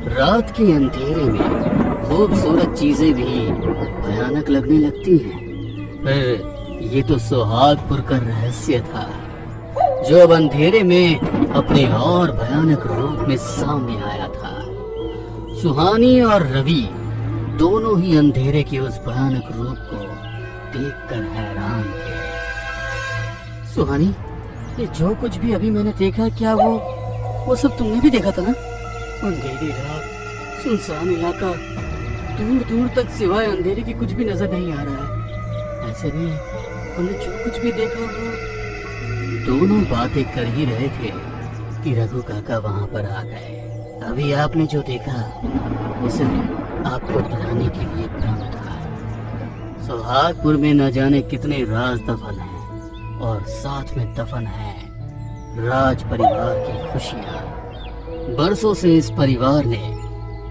रात के अंधेरे में खूबसूरत चीजें भी भयानक लगने लगती हैं। फिर ये तो सुहागपुर का रहस्य था, जो अब अंधेरे में अपने और भयानक रूप में सामने आया था। सुहानी और रवि दोनों ही अंधेरे के उस भयानक रूप को देखकर हैरान थे। सुहानी, ये जो कुछ भी अभी मैंने देखा, क्या वो सब तुमने भी देखा था ना? अंधेरी रात, सुनसान इलाका, दूर दूर तक सिवाय अंधेरे के कुछ भी नजर नहीं आ रहा है। ऐसे में हमने जो कुछ भी देखा वो दोनों बातें कर ही रहे थे कि रघु काका वहां पर आ गए। अभी आपने जो देखा वो सिर्फ आपको डराने के लिए भ्रम था। सुहागपुर में न जाने कितने राज दफन हैं और साथ में दफन है राज परिवार की खुशियां। बरसों से इस परिवार ने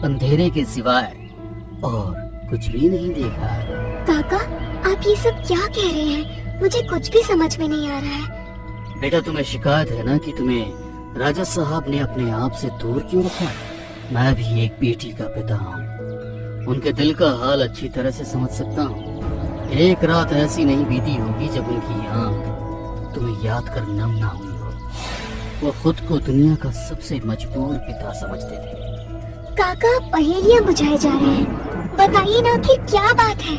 अंधेरे के सिवाय और कुछ भी नहीं देखा। काका, आप ये सब क्या कह रहे हैं? मुझे कुछ भी समझ में नहीं आ रहा है। बेटा, तुम्हें शिकायत है ना कि तुम्हें राजा साहब ने अपने आप से दूर क्यों रखा? मैं भी एक बेटी का पिता हूँ, उनके दिल का हाल अच्छी तरह से समझ सकता हूँ। एक रात ऐसी नहीं बीती होगी जब उनकी आंख तुम्हें याद कर नम ना हुई हो। वो खुद को दुनिया का सबसे मजबूर पिता समझते थे। काका, पहेलियां बुझाए जा रहे हैं, बताइए ना आखिर क्या बात है।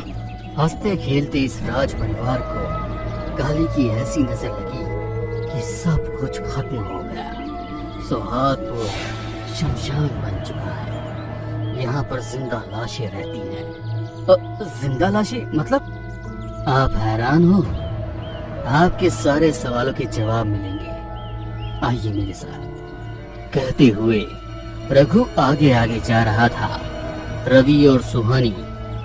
हंसते खेलते इस राज परिवार को काली की ऐसी नजर लगी कि सब कुछ खत्म हो गया। सुहागपुर शमशान बन चुका है। यहाँ पर जिंदा लाशें रहती हैं। जिंदा लाशें मतलब? आप हैरान हो? आपके सारे सवालों के जवाब मिलेंगे, आइए मेरे साथ। कहते हुए रघु आगे आगे जा रहा था। रवि और सुहानी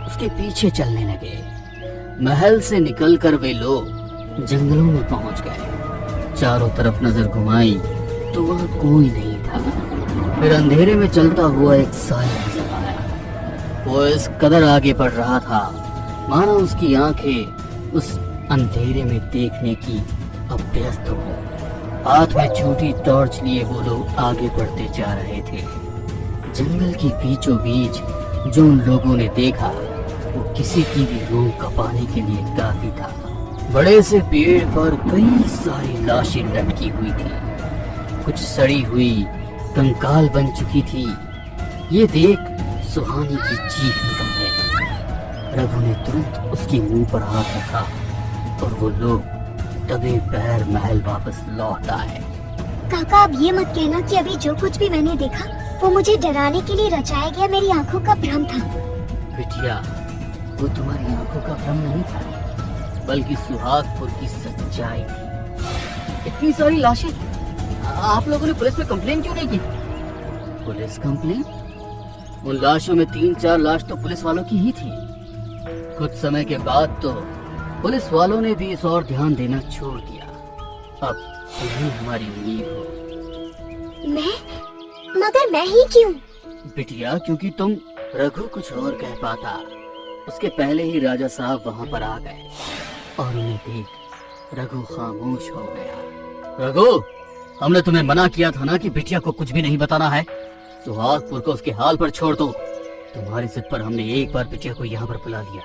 उसके पीछे चलने लगे। महल से निकलकर वे लोग जंगलों में पहुंच गए। चारों तरफ नजर घुमाई तो वह कोई नहीं था। फिर अंधेरे में चलता हुआ एक साया नजर आया। वो इस कदर आगे बढ़ रहा था मानो उसकी आंखें उस अंधेरे में देखने की अभ्यस्त हो। हाथ में छोटी टॉर्च लिए वो लोग आगे बढ़ते जा रहे थे। जंगल के बीचों बीच जो उन लोगों ने देखा वो किसी की भी रूह कपाने के लिए काफी था। बड़े से पेड़ पर कई सारी लाशें लटकी हुई थी। कुछ सड़ी हुई कंकाल बन चुकी थी। ये देख सुहानी की चीख निकल गई। रघु ने तुरंत उसके मुंह पर हाथ रखा और वो लोग दबे पैर महल वापस लौट आए। काका, अब ये मत कहना कि अभी जो कुछ भी मैंने देखा वो मुझे डराने के लिए रचाया गया मेरी आंखों का भ्रम था। बिटिया, वो तुम्हारी आंखों का भ्रम नहीं था, बल्कि सुहागपुर की सच्चाई थी। इतनी सारी लाशें, आप लोगों ने पुलिस में कंप्लेन क्यों नहीं की? Police complain? उन लाशों में 3-4 लाश तो पुलिस वालों की ही थी। कुछ समय के बाद तो पुलिस वालों ने भी इस और ध्यान देना छोड़ दिया। अब तुम्हें हमारी उम्मीद हो। मगर मैं ही क्यों? बिटिया, क्योंकि तुम रघु कुछ और कह पाता उसके पहले ही राजा साहब वहां पर आ गए और उन्हें देख रघु खामोश हो गया। रघु, हमने तुम्हें मना किया था ना कि बिटिया को कुछ भी नहीं बताना है। सुहागपुर को उसके हाल पर छोड़ दो। तुम्हारी जिद पर हमने एक बार बिटिया को यहाँ पर बुला लिया,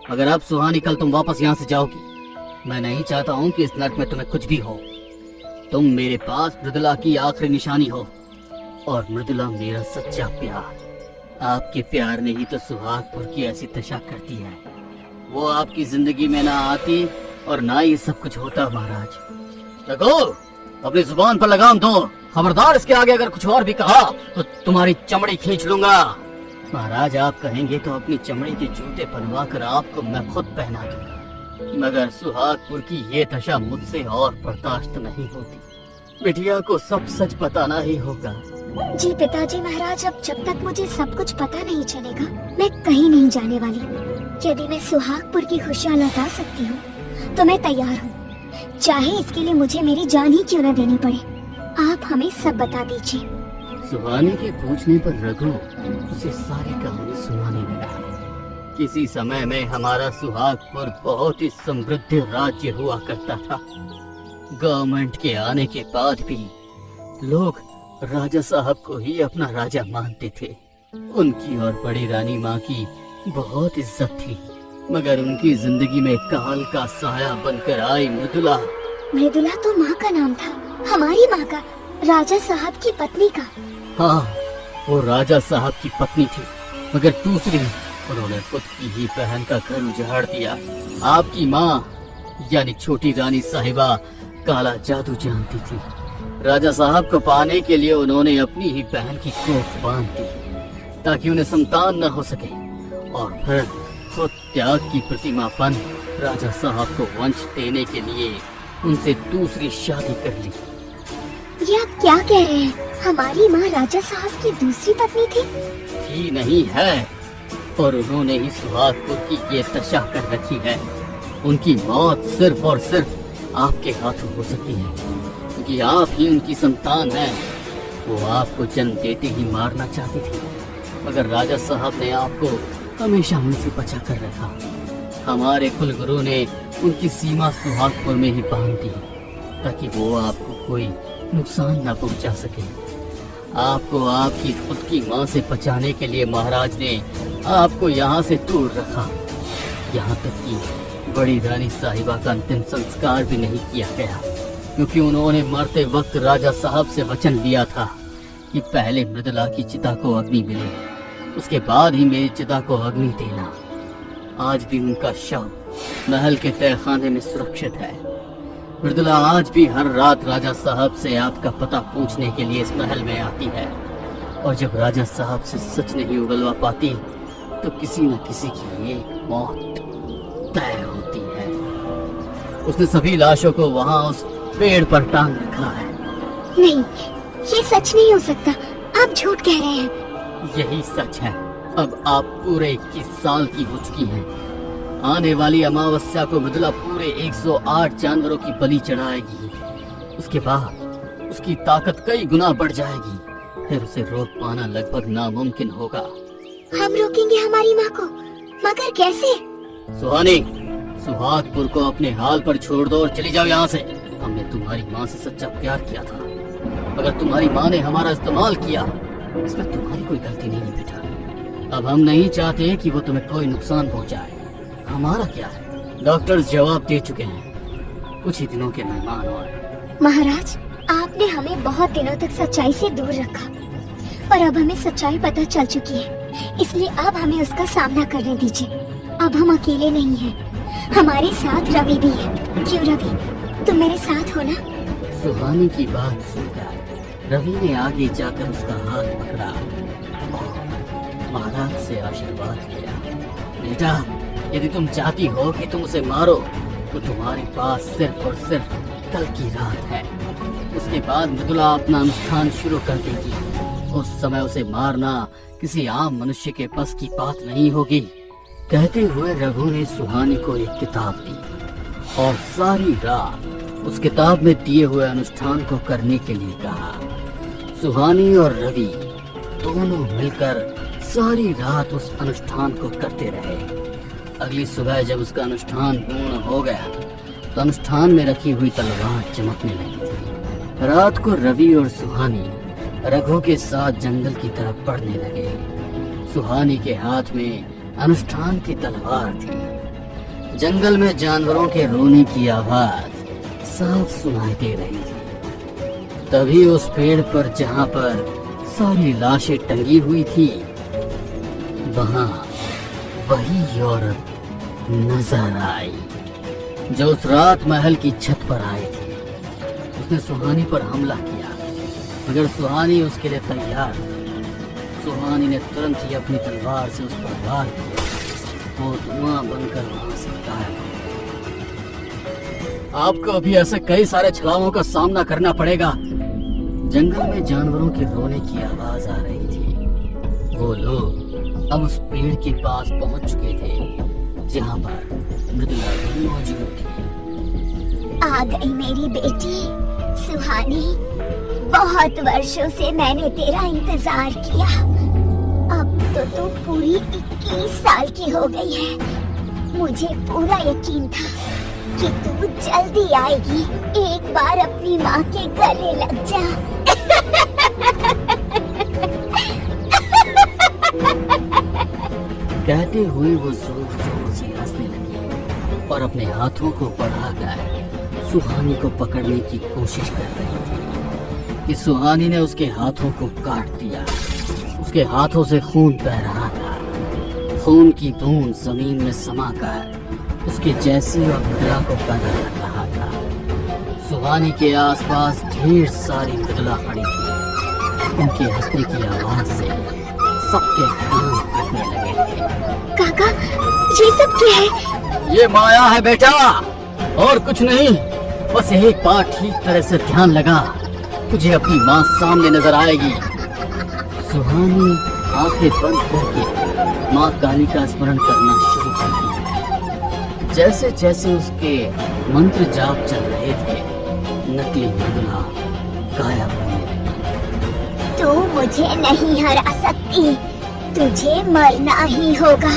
मगर अब सुहानी कल तुम वापस यहाँ से जाओगी। मैं नहीं चाहता हूँ कि इस नर्क में तुम्हें कुछ भी हो। तुम मेरे पास मृदुला की आखिरी निशानी हो और मृदुला मेरा सच्चा प्यार। आपके प्यार ने ही तो सुहागपुर की ऐसी दशा करती है। वो आपकी जिंदगी में ना आती और ना ये सब कुछ होता। महाराज रघु, अपनी जुबान पर लगाम दो। खबरदार, इसके आगे अगर कुछ और भी कहा तो तुम्हारी चमड़ी खींच लूंगा। महाराज, आप कहेंगे तो अपनी चमड़ी के जूते बनवा कर आपको मैं खुद पहना दूंगा, मगर सुहागपुर की ये दशा मुझसे और बर्दाश्त नहीं होती। बिटिया को सब सच बताना ही होगा। जी पिताजी महाराज, अब जब तक मुझे सब कुछ पता नहीं चलेगा मैं कहीं नहीं जाने वाली। यदि मैं सुहागपुर की खुशियाँ लौटा सकती हूँ तो मैं तैयार हूँ, चाहे इसके लिए मुझे मेरी जान ही क्यों न देनी पड़े। आप हमें सब बता दीजिए। सुहानी के पूछने पर रघु उसे सारी कहानी सुनाने लगा। किसी समय में हमारा सुहागपुर बहुत ही समृद्ध राज्य हुआ करता था। गवर्नमेंट के आने के बाद भी लोग राजा साहब को ही अपना राजा मानते थे। उनकी और बड़ी रानी माँ की बहुत इज्जत थी, मगर उनकी जिंदगी में काल का साया बनकर आई मृदुला। मृदुला तो माँ का नाम था, हमारी माँ का, राजा साहब की पत्नी का। हाँ, वो राजा साहब की पत्नी थी, मगर दूसरी उन्होंने खुद की ही बहन का घर उजाड़ दिया। आपकी माँ यानी छोटी रानी साहिबा काला जादू जानती थी। राजा साहब को पाने के लिए उन्होंने अपनी ही बहन की कोख बांध दी ताकि उन्हें संतान न हो सके, और फिर खुद त्याग की प्रतिमा बन राजा साहब को वंश देने के लिए उनसे दूसरी शादी कर ली। ये आप क्या कह रहे हैं? हमारी माँ राजा साहब की दूसरी पत्नी थी नहीं है, और उन्होंने ही सुहागपुर की ये दशा कर रखी है। उनकी मौत सिर्फ और सिर्फ आपके हाथों हो सकती है, क्योंकि आप ही उनकी संतान हैं। वो आपको जन्म देते ही मारना चाहती थी, मगर राजा साहब ने आपको हमेशा उनसे बचा कर रखा। हमारे कुलगुरु ने उनकी सीमा सुहागपुर में ही बांध दी ताकि वो आपको कोई नुकसान न पहुंचा सके। आपको आपकी खुद की माँ से बचाने के लिए महाराज ने आपको यहाँ से दूर रखा। यहाँ तक कि बड़ी रानी साहिबा का अंतिम संस्कार भी नहीं किया गया, क्योंकि उन्होंने मरते वक्त राजा साहब से वचन लिया था कि पहले मृदुला की चिता को अग्नि मिले, उसके बाद ही मेरी चिता को अग्नि देना। आज भी उनका शव महल के तहखाने में सुरक्षित है। मृदुला आज भी हर रात राजा साहब से आपका पता पूछने के लिए इस महल में आती है, और जब राजा साहब से सच नहीं उगलवा पाती तो किसी न किसी की एक मौत तय होती है। उसने सभी लाशों को वहाँ उस पेड़ पर टांग रखा है। नहीं, ये सच नहीं हो सकता, आप झूठ कह रहे हैं। यही सच है। अब आप पूरे 21 साल की हो चुकी हैं। आने वाली अमावस्या को मृदुला पूरे 108 जानवरों की बलि चढ़ाएगी। उसके बाद उसकी ताकत कई गुना बढ़ जाएगी, फिर उसे रोक पाना लगभग नामुमकिन होगा। हम रोकेंगे हमारी माँ को, मगर कैसे? सुहानी, सुहागपुर को अपने हाल पर छोड़ दो और चली जाओ यहाँ से। हमने तुम्हारी माँ से सच्चा प्यार किया था, मगर तुम्हारी माँ ने हमारा इस्तेमाल किया। इसमें तुम्हारी कोई गलती नहीं है बेटा। अब हम नहीं चाहते कि वो तुम्हें कोई नुकसान पहुँचाए। हमारा क्या है? डॉक्टर्स जवाब दे चुके हैं, कुछ ही दिनों के मेहमान और। महाराज, आपने हमें बहुत दिनों तक सच्चाई से दूर रखा, पर अब हमें सच्चाई पता चल चुकी है, इसलिए अब हमें उसका सामना करने दीजिए। अब हम अकेले नहीं हैं, हमारे साथ रवि भी है। क्यों रवि, तुम मेरे साथ हो ना? सुहानी की बात सुनकर रवि ने आगे जाकर उसका हाथ पकड़ा और महाराज से आशीर्वाद लिया। बेटा, यदि तुम चाहती हो कि तुम उसे मारो तो तुम्हारे पास सिर्फ और सिर्फ कल की रात है। उसके बाद मृदुला अपना अनुष्ठान शुरू कर देगी। उस समय उसे मारना किसी आम मनुष्य के बस की बात नहीं होगी। कहते हुए रघु ने सुहानी को एक किताब दी और सारी रात उस किताब में दिए हुए अनुष्ठान को करने के लिए कहा। सुहानी और रवि दोनों मिलकर सारी रात उस अनुष्ठान को करते रहे। अगली सुबह जब उसका अनुष्ठान पूर्ण हो गया तो अनुष्ठान में रखी हुई तलवार चमकने लगी थी। रात को रवि और सुहानी रघु के साथ जंगल की तरफ बढ़ने लगे। सुहानी के हाथ में अनुष्ठान की तलवार थी। जंगल में जानवरों के रोने की आवाज साफ सुनाई दे रही थी। तभी उस पेड़ पर जहाँ पर सारी लाशें टंगी हुई थी, वहाँ वही औरत नजर आई जो उस रात महल की छत पर आई थी। उसने सुहानी पर हमला किया, मगर सुहानी उसके लिए तैयार थी। सुहानी ने तुरंत ही अपनी तलवार से उस पर वार किया। वो धुआं बनकर वहां से गायब हो गया। आपको अभी ऐसे कई सारे छलावों का सामना करना पड़ेगा। जंगल में जानवरों के रोने की आवाज आ रही थी। वो लोग अब उस पेड़ के पास पहुंच चुके थे जहां पर मृदुला भी मौजूद थी। आ गई मेरी बेटी सुहानी। बहुत वर्षों से मैंने तेरा इंतजार किया। अब तो तू पूरी 21 साल की हो गई है। मुझे पूरा यकीन था कि तू जल्दी आएगी। एक बार अपनी माँ के गले लग जा। कहते हुए वो जोर जोर से हंसने लगी और अपने हाथों को बढ़ाकर सुहानी को पकड़ने की कोशिश कर रही थी कि सुहानी ने उसके हाथों को काट दिया। उसके हाथों से खून बह रहा था। खून की बूंद जमीन में समाकर उसके जैसी और मृदुला को पैदा कर रहा था। सुहानी के आसपास ढेर सारी मृदुला खड़ी थी। उनके हंसने की आवाज से सबके कान फटने लगे थे। काका, ये सब क्या है? ये माया है बेटा, और कुछ नहीं। बस एक बार ठीक तरह से ध्यान लगा, तुझे अपनी माँ सामने नजर आएगी। सुहानी आंखें बंद करके माँ काली का स्मरण करना शुरू कर दिया। जैसे जैसे उसके मंत्र जाप चल रहे थे, नकली मृदुला गायब होने लगी। तू मुझे नहीं हरा सकती, तुझे मरना ही होगा।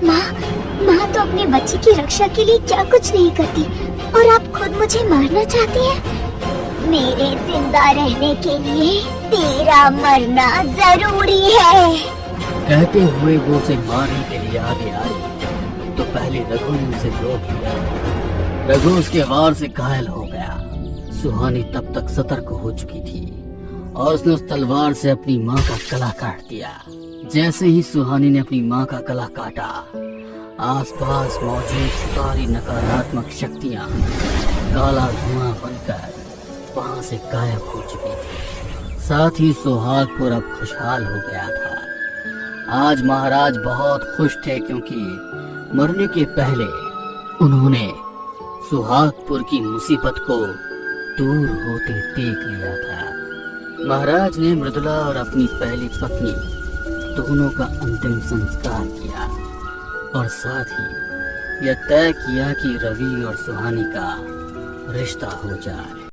माँ तो अपने बच्चे की रक्षा के लिए क्या कुछ नहीं करती, और आप खुद मुझे मारना चाहती हैं? मेरे जिंदा रहने के लिए तेरा मरना जरूरी है। कहते हुए वो उसे मारने के लिए आगे आई तो पहले रघु ने उसे रोक लिया। रघु उसके वार से घायल हो गया। सुहानी तब तक सतर्क हो चुकी थी और उसने उस तलवार से अपनी माँ का गला काट दिया। जैसे ही सुहानी ने अपनी माँ का गला काटा, आसपास मौजूद सारी नकारात्मक शक्तियाँ काला धुआं बनकर वहां से गायब हो चुकी थी। साथ ही सुहागपुर अब खुशहाल हो गया था। आज महाराज बहुत खुश थे क्योंकि मरने के पहले उन्होंने सुहागपुर की मुसीबत को दूर होते देख लिया था। महाराज ने मृदुला और अपनी पहली पत्नी दोनों का अंतिम संस्कार किया और साथ ही यह तय किया कि रवि और सुहानी का रिश्ता हो जाए।